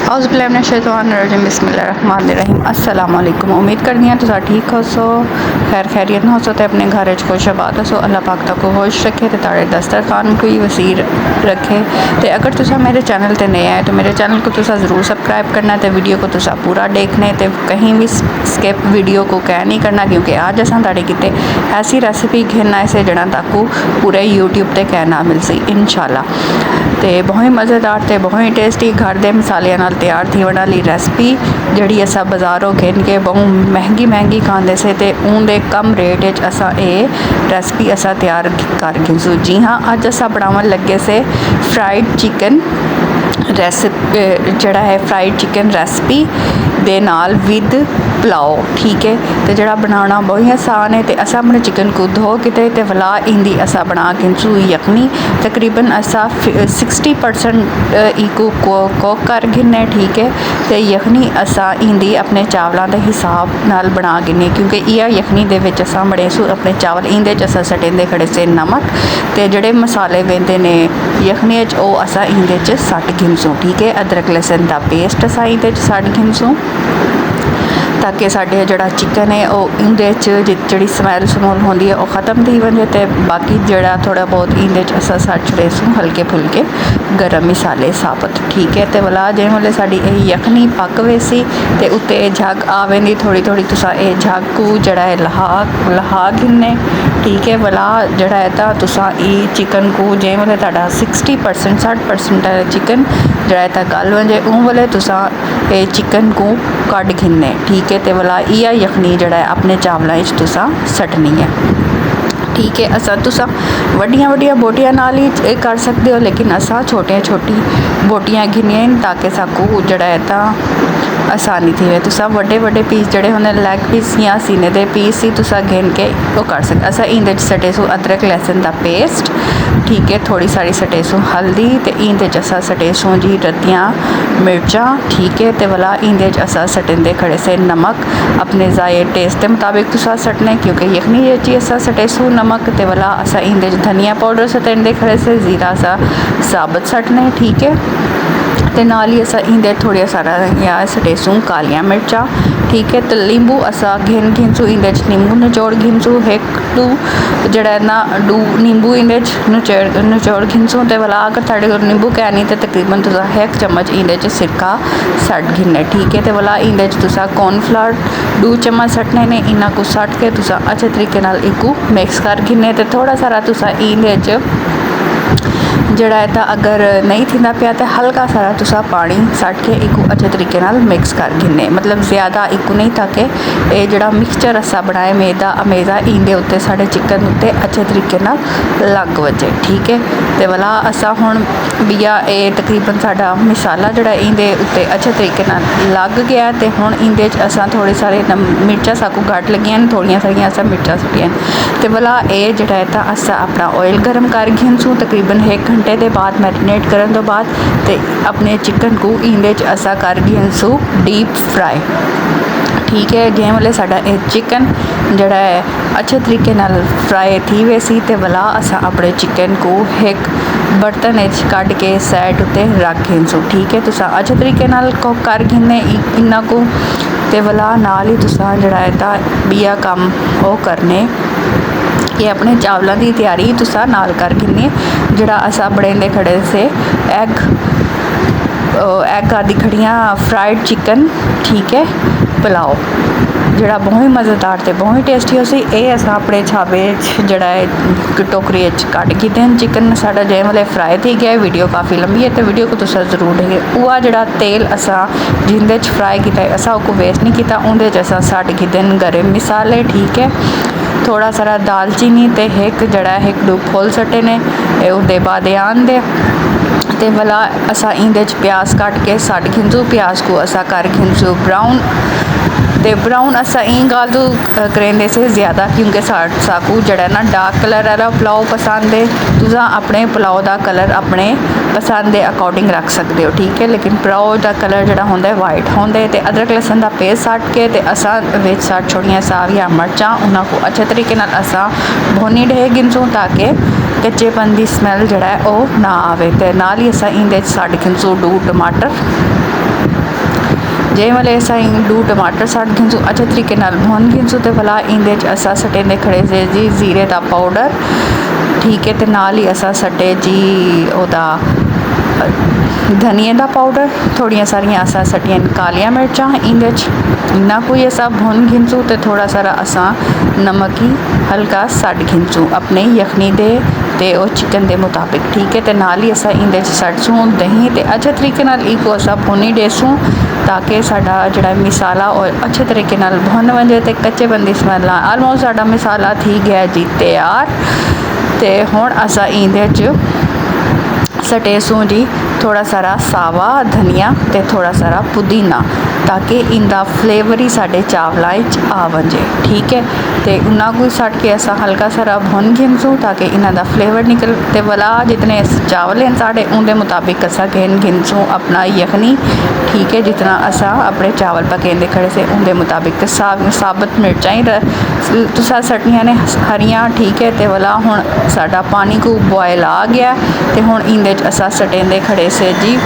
औज़ुबिल्लाहिमिनश्शैतानिर्रजीम बिस्मिल्लाहिर्रहमानिर्रहीम अस्सलाम वालेकुम। उम्मीद करनी है तुम ठीक हो सो खैर खैरियत हो सो तो अपने घर खुश आबाद हो अल्लाह पाक तक खुश रखे तो तारे दस्तरखान को ही वसीर रखे। तो अगर तुम मेरे चैनल पर नए आए तो मेरे चैनल को तुम ज़रूर सबसक्राइब करना। तो वीडियो को तुम पूरा देखना तो कहीं भी स्किप वीडियो को कह नहीं करना, क्योंकि अज असा ताड़े किते ऐसी रेसिपी घेना इसे जड़ा ताकू पूरे यूट्यूब पर कहना मिल सी इंशाल्लाह। तो बहुत ही मज़ेदार तो बहुत ही टेस्टी घर के मसालिया नाल तैयार थी वन वाली रेसिपी जी असा बाज़ारों घेन के बहुत महंगी खाते से ते उनके कम रेट असा ये रेसिपी असा तैयार कर घिसू। जी हाँ, अज असा बनावन लगे से फ्राइड चिकन रेसिपी जड़ा है फ्राइड चिकन रेसिपी दे नाल विद पुलाओ। ठीक है, तो जड़ा बनाना बहुत ही आसान है। तो असा अपने चिकन को धो के ते वला इंदी असा बना घिसू यखनी तकरीबन असा 60% इको कोक कर गिने। ठीक है, तो यखनी असा इंदी अपने चावलों के हिसाब नाल बना गिने, क्योंकि यह यखनी दे विच असा बड़े सू अपने चावल इंदे असा सटेंदे खड़े से नमक ते जड़े मसाले वेंदे ने यखनी ओ असा इंदे सट घिसू। ठीक है, अदरक लहसुन का पेस्ट असा इंदे सट घिसू ताकि साढ़े जड़ा चिकन है वह इंदे जी स्मैल समूल होंगी है वह ख़त्म थी वजे। तो बाकी जड़ा थोड़ा बहुत इंदे असा सट छड़ेसू हल्के फुल्के गर्म मसाले साबत। ठीक है, तो वाला जिस वेले साड़ी यखनी पक वैसी तो उत्ते झग आवेंदी थोड़ी थोड़ी तुसा ये झग को जड़ा है लहा घिने। ठीक है, वाला जड़ा है तो तुसा ये चिकन को जिस वेले तुहाडा 60% 60% चिकन जड़ा है गल वजे उन वेले तुसा ये चिकन को कढ़ घिने। ठीक है, तो वाला यह यखनी जड़ा है अपने चावलों तुसा सटनी है। ठीक है, असा तुसा वड्डियां वड्डियां बोटियां नाल ही कर सकते हो, लेकिन असा छोटी छोटी बोटियां गिनिया ताकि साकू जड़ा है तो आसानी थी वे। तुसा वड्डे वड्डे पीस जड़े होंगे लैग पीस या सीने दे पीस ही तुसा गिन के वो कर सकते। असा इंदे सटेसू अदरक लहसुन का पेस्ट। ठीक है, थोड़ी सारी सटेसू हल्दी तो इंदे असा सटेसू जी रत्तियाँ मिर्चा। ठीक है, तो वाला इंदे असा सटेंदे खड़े से नमक अपने जाए टेस्ट के मुताबिक तुसा सटने, क्योंकि यखनी जी असा सटेसू नमक तो वाला असा इंदे धनिया पाउडर सटेंदे खड़े से जीरा सा साबत सटने। ठीक है, तो नाल ही असा इंदे थोड़ा सारा या सटेसू कालियाँ मिर्चा। ठीक है, तो नींबू असा घिनसू इंदे नींबू निचोड़ घिनसू एक टू जड़ा ना डू नींबू इंदे निचोड़ घिनसू। तो वाला अगर थोड़े को नींबू कै नहीं तो तकरीबन तुसा 1 चम्मच इंदे सिरका सट घिने। ठीक है, तो वाला इंदे तुसा कॉर्नफ्लावर 2 चम्मच सटने ने इन्ना को सट के तुसा अच्छे तरीके नाल इकू मिक्स कर घिने। तो थोड़ा सारा तुसा इंदे जड़ा है तो अगर नहीं थी पाया तो हल्का सारा तुसा पानी सट के एक अच्छे तरीके नाल मिक्स कर घिने, मतलब ज़्यादा एक नहीं, ताकि ये जड़ा मिक्सचर असा बनाए मेदा इंदे उत्ते साढ़े चिकन उत्ते अच्छे तरीके नाल लग वजे। ठीक है, तो वाला असा हुण बिया ये तकरीबन साडा मसाला जड़ा इंदे उत्ते अच्छे तरीके नाल लग गया। तो हुण इंदे असा थोड़े सारे मिर्चा साकू घट लगियां थोड़िया सारिया असा मिर्चा सुटियां। तो वाला ये जड़ा है तो असा अपना ऑयल गर्म कर घिनसू तकरीबन 1 घंटे के बाद मैरिनेट करने तो बाद ते अपने चिकन को इंदे असा कर घिनसू डीप फ्राई। ठीक है, जिस वेले साडा चिकन जड़ा है अच्छे तरीके नाल फ्राई थी वैसी तो वाला असा अपने चिकन को एक बर्तन कढ़ के साइड उत्ते रख घिनसू। ठीक है, तुसा अच्छे तरीके नाल कर घिने इन्ना को तो वाला नाल ही तुसा जड़ा है तो बिया कम वो करने ये अपने चावलों की तैयारी तुसा नाल कर घिने। जड़ा असा बड़ेंदे खड़े से एग आदि खड़ियाँ फ्राइड चिकन। ठीक है, पुलाओ जड़ा बहुत ही मज़ेदार तो बहुत ही टेस्टी उसी ये असा अपने छाबे जड़ा है टोकरी कट के दिन चिकन साडा जै वाले फ्राई थी गया। वीडियो काफ़ी लंबी है तो वीडियो को तुसा जरूर देखे। वह जड़ा तेल असा जिंदे फ्राई किया असा को वेस्ट नहीं किया उनके असा सट के दिन गर्म मसाले। ठीक है, थोड़ा सारा दालचीनी तो एक जड़ा एक डू फुल सटे ने उसके बाद आन दे तो वाला असा इंदे प्याज कट के सट घिनसू। प्याज को असा कर घिनसू ब्राउन। तो ब्राउन असा इन गल तो करेंदे से ज़्यादा, क्योंकि साकू जड़ा ना डार्क कलर वाला पुलाव पसंद है। तुसा अपने पुलाव का कलर अपने पसंद के अकॉर्डिंग रख सकते हो। ठीक है, लेकिन पुलाव का कलर जड़ा होंदा है वाइट होंदे। तो अदरक लहसुन का पेस्ट सट के तो असा विच सट छोड़ियाँ सारिया मिर्चा उन्होंने को अच्छे तरीके नाल असा भुनी ढे गिनसू ताकि कच्चेपन की स्मैल जड़ा है वह ना आए। तो नाल ही असा इंदे सट घिनसू 2 टमाटर। जे वाले असा डू टमाटर सट घिंसू अच्छे तरीके नाल भुन घिंसू तो भला इंदे असा सटेंदे खड़े से जी जीरे का पाउडर, ठीक है। तो नाल ही असा सटे जी ओदा धनिए का पाउडर, थोड़िया सारिया असा सटिया कालिया मिर्चा इंदे इन्ना कोई असा भुन घिंसू तो थोड़ा सारा असा नमक ही हल्का सट घिंसू अपने यखनी दे ते और चिकन के मुताबिक, ठीक है। तो नाल ही असा इंदे सटसूँ दही तो अच्छे तरीके नाल इको असा भुनी डेसूँ ताकि साडा जिहड़ा मसाला और अच्छे तरीके नाल भुन वजे तो कच्चे बंदी स्मैल ना। आलमोस्ट साडा मसाला थी गया जी तैयार। तो हुण असा इंदे सटेसूँ जी थोड़ा सारा सावा धनिया तो थोड़ा सारा पुदीना ताकि इनका फ्लेवर ही साढ़े चावलों आ वजे, ठीक है। तो उन्ना कोई सट के असा हल्का सारा भुन घिंसू ताकि इन्हों का फ्लेवर निकलते वाला जितने चावल हैं साढ़े उनके मुताबिक असा घिंसू अपना यखनी, ठीक है। जितना असा अपने चावल पकेंदे खड़े से उनके मुताबिक तो साबुत मिर्चा ही तुसा सटनिया ने हरियाँ, ठीक है। तो वाला हुण साडा पानी को बॉयल आ गया तो हुण इंदे असा सटेंदे खड़े से जी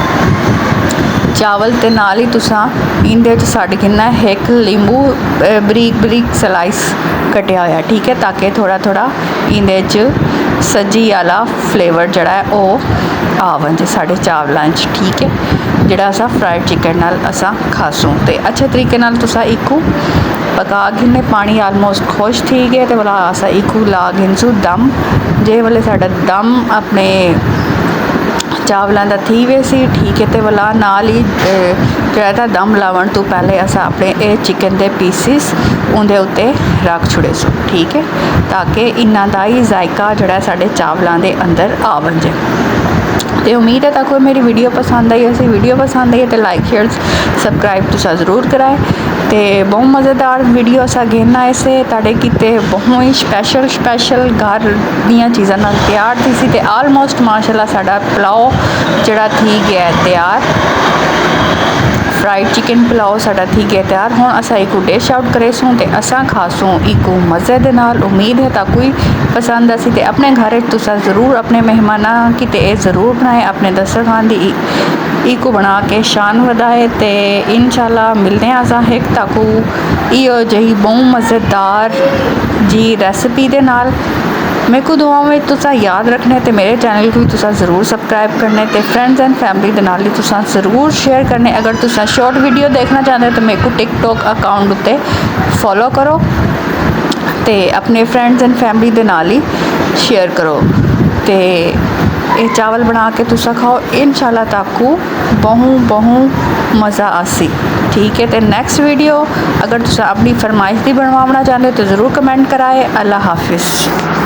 चावल ते नाल ही तुसा इंदे सट गिनना एक लींबू बरीक बरीक स्लाइस कटिया होया, ठीक है। ताकि थोड़ा थोड़ा इंदे सजी वाला फ्लेवर जड़ा है वो आ वजे साढ़े चावलों, ठीक है। जिहड़ा असा फ्राइड चिकन नाल असा खासूँ तो अच्छे तरीके नाल तुसा इकू पका गिने। पानी आलमोस्ट खुश थी गए तो वाला असा इकू ला गिनसू दम, जे वाले साडा दम अपने चावलों का थी वे सी, ठीक है। तो वाला नाल ही जो दम लावन तो पहले असा अपने ये चिकन के पीसिस उनके उत्ते रख छुड़े सो, ठीक है। ताकि इन्ना दा ही जायका जड़ा साढ़े चावलों के अंदर आ वजे। तो उम्मीद है तक मेरी वीडियो पसंद आई। ऐसी वीडियो पसंद आई तो लाइक शेयर सबसक्राइब तुसा ज़रूर कराए। तो बहुत मज़ेदार वीडियो असा घेना इसे ताड़े किते बहुत ही स्पैशल घर दियाँ चीज़ों नाल तैयार थी सी। ते आलमोस्ट माशाल्लाह साडा पुलाव जड़ा थी गया तैयार, फ्राइड चिकन पुलाव साडा थी गया तैयार। हुण असा इको डिश आउट करेसूँ तो असा खासूँ इको मज़े दे नाल। उम्मीद है ताकू ही पसंद आसी तो अपने घर तुसा ज़रूर अपने मेहमाना की ते ज़रूर बनाए, अपने दस्तरखान दी इको बना के शान वधाए। तो इंशाल्लाह मिलते हैं असा एक ताकू इो जही बहुत मज़ेदार जी रेसिपी दे नाल। मेरे को दुआ में तुसा याद रखने तो मेरे चैनल को भी तुसा ज़रूर सबसक्राइब करने तो फ्रेंड्स एंड फैमिली के नाल ही तुसा ज़रूर शेयर करने। अगर तुसा शॉर्ट वीडियो देखना चाहते हो तो मेरे को टिकटॉक अकाउंट उत्ते फॉलो करो तो अपने फ्रेंड्स एंड फैमिली के नाल ही शेयर करो। तो ये चावल बना के तुसा खाओ, इंशाल्लाह ताकू बहुत मज़ा आसी, ठीक है। तो नेक्स्ट वीडियो अगर तुसा अपनी फरमाइश की बनवाना चाहते हो तो ज़रूर कमेंट कराए। अल्लाह हाफिज़।